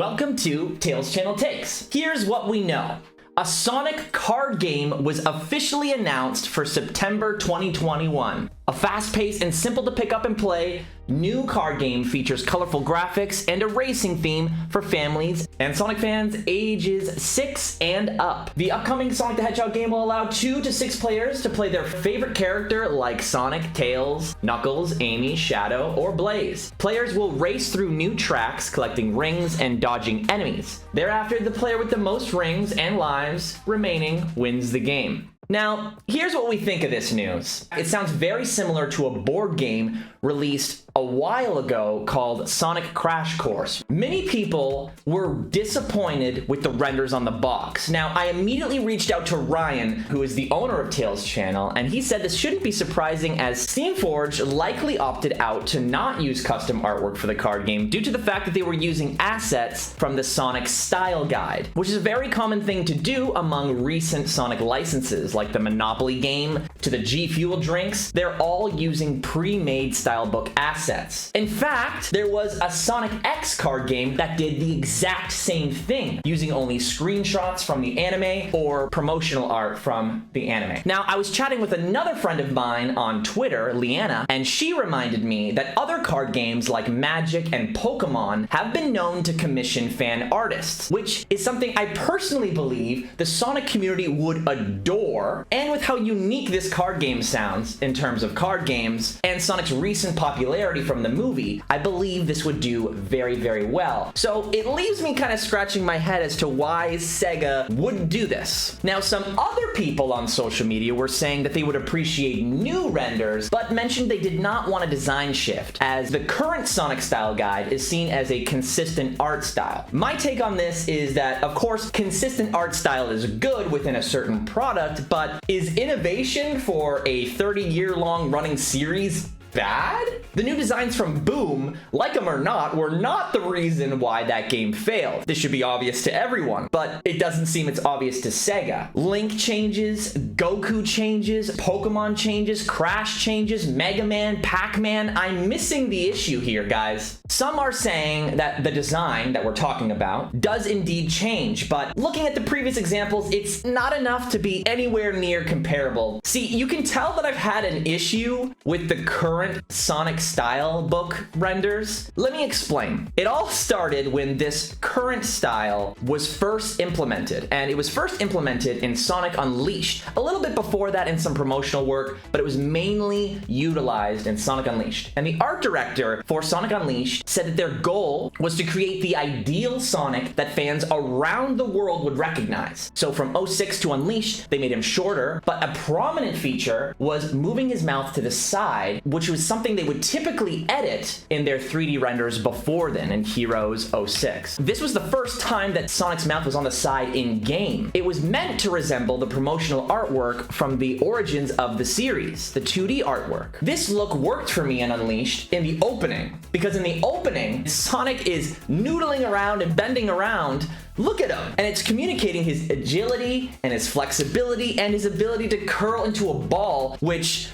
Welcome to Tales Channel Takes. Here's what we know. A Sonic card game was officially announced for September 2021. A fast-paced and simple to pick up and play, new card game features colorful graphics and a racing theme for families and Sonic fans ages 6 and up. The upcoming Sonic the Hedgehog game will allow 2 to 6 players to play their favorite character like Sonic, Tails, Knuckles, Amy, Shadow, or Blaze. Players will race through new tracks, collecting rings and dodging enemies. Thereafter, the player with the most rings and lives remaining wins the game. Now, here's what we think of this news. It sounds very similar to a board game released a while ago called Sonic Crash Course. Many people were disappointed with the renders on the box. Now, I immediately reached out to Ryan, who is the owner of Tales Channel, and he said this shouldn't be surprising as Steamforged likely opted out to not use custom artwork for the card game due to the fact that they were using assets from the Sonic Style Guide, which is a very common thing to do among recent Sonic licenses, like the Monopoly game to the G Fuel drinks. They're all using pre-made style book assets. In fact, there was a Sonic X card game that did the exact same thing, using only screenshots from the anime or promotional art from the anime. Now, I was chatting with another friend of mine on Twitter, Leanna, and she reminded me that other card games like Magic and Pokemon have been known to commission fan artists, which is something I personally believe the Sonic community would adore. And with how unique this card game sounds in terms of card games and Sonic's recent popularity from the movie, I believe this would do very, very well. So it leaves me kind of scratching my head as to why Sega would do this. Now, some other people on social media were saying that they would appreciate new renders, but mentioned they did not want a design shift, as the current Sonic Style Guide is seen as a consistent art style. My take on this is that, of course, consistent art style is good within a certain product, but is innovation for a 30-year-long running series bad? The new designs from Boom, like them or not, were not the reason why that game failed. This should be obvious to everyone, but it doesn't seem it's obvious to Sega. Link changes, Goku changes, Pokemon changes, Crash changes, Mega Man, Pac-Man. I'm missing the issue here, guys. Some are saying that the design that we're talking about does indeed change, but looking at the previous examples, it's not enough to be anywhere near comparable. See, you can tell that I've had an issue with the current Sonic style book renders. Let me explain. It all started when this current style was first implemented, and it was first implemented in Sonic Unleashed. A little bit before that in some promotional work, but it was mainly utilized in Sonic Unleashed. And the art director for Sonic Unleashed said that their goal was to create the ideal Sonic that fans around the world would recognize. So from 06 to Unleashed, they made him shorter, but a prominent feature was moving his mouth to the side, which was something they would typically edit in their 3D renders before then in Heroes 06. This was the first time that Sonic's mouth was on the side in-game. It was meant to resemble the promotional artwork from the origins of the series, the 2D artwork. This look worked for me in Unleashed in the opening, because in the opening, Sonic is noodling around and bending around. Look at him. And it's communicating his agility and his flexibility and his ability to curl into a ball, which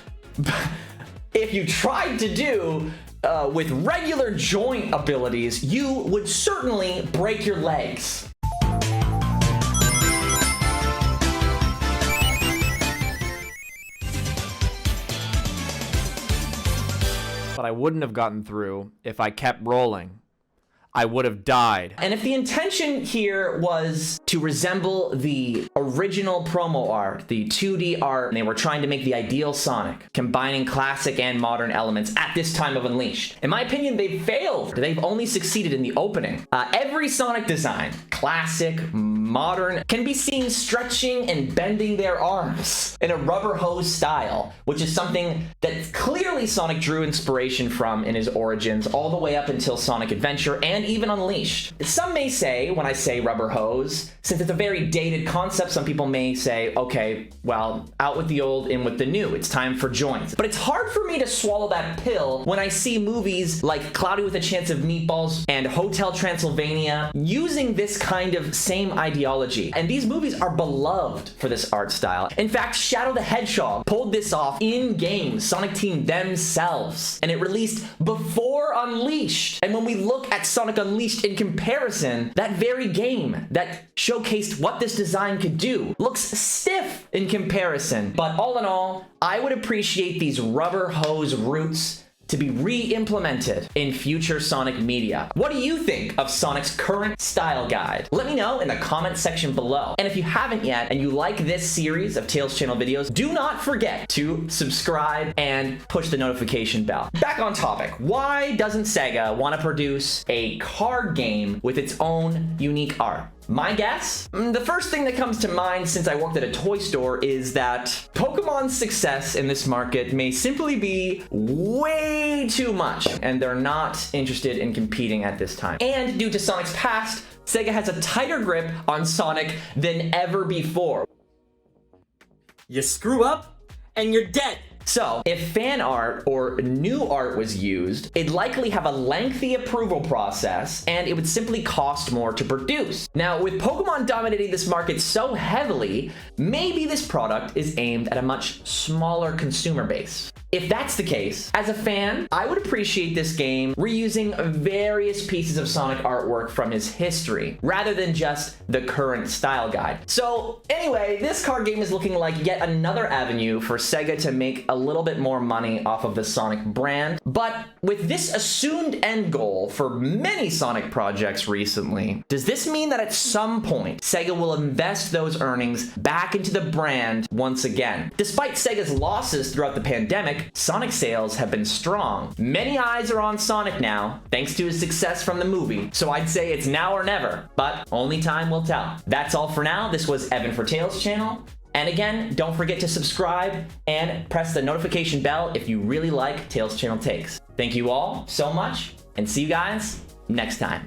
if you tried to do with regular joint abilities, you would certainly break your legs. But I wouldn't have gotten through if I kept rolling. I would have died. And if the intention here was to resemble the original promo art, the 2D art, and they were trying to make the ideal Sonic, combining classic and modern elements at this time of Unleashed, in my opinion, they've failed. They've only succeeded in the opening. Every Sonic design, classic, modern, can be seen stretching and bending their arms in a rubber hose style, which is something that clearly Sonic drew inspiration from in his origins all the way up until Sonic Adventure and even Unleashed. Some may say, when I say rubber hose, since it's a very dated concept, some people may say, okay, well, out with the old, in with the new. It's time for joints. But it's hard for me to swallow that pill when I see movies like Cloudy with a Chance of Meatballs and Hotel Transylvania using this kind of same ideology. And these movies are beloved for this art style. In fact, Shadow the Hedgehog pulled this off in-game, Sonic Team themselves, and it released before Unleashed. And when we look at Sonic Sonic Unleashed in comparison, that very game that showcased what this design could do looks stiff in comparison. But all in all, I would appreciate these rubber hose roots to be re-implemented in future Sonic media. What do you think of Sonic's current style guide? Let me know in the comment section below. And if you haven't yet and you like this series of Tails Channel videos, do not forget to subscribe and push the notification bell. Back on topic, why doesn't Sega want to produce a card game with its own unique art? My guess? The first thing that comes to mind since I worked at a toy store is that Pokemon's success in this market may simply be way too much, and they're not interested in competing at this time. And due to Sonic's past, Sega has a tighter grip on Sonic than ever before. You screw up, and you're dead. So, if fan art or new art was used, it'd likely have a lengthy approval process, and it would simply cost more to produce. Now, with Pokemon dominating this market so heavily, maybe this product is aimed at a much smaller consumer base. If that's the case, as a fan, I would appreciate this game reusing various pieces of Sonic artwork from his history, rather than just the current style guide. So anyway, this card game is looking like yet another avenue for Sega to make a little bit more money off of the Sonic brand. But with this assumed end goal for many Sonic projects recently, does this mean that at some point, Sega will invest those earnings back into the brand once again? Despite Sega's losses throughout the pandemic, Sonic sales have been strong. Many eyes are on Sonic now, thanks to his success from the movie, so I'd say it's now or never, but only time will tell. That's all for now. This was Evan for Tails Channel. And again, don't forget to subscribe and press the notification bell if you really like Tails Channel Takes. Thank you all so much, and see you guys next time.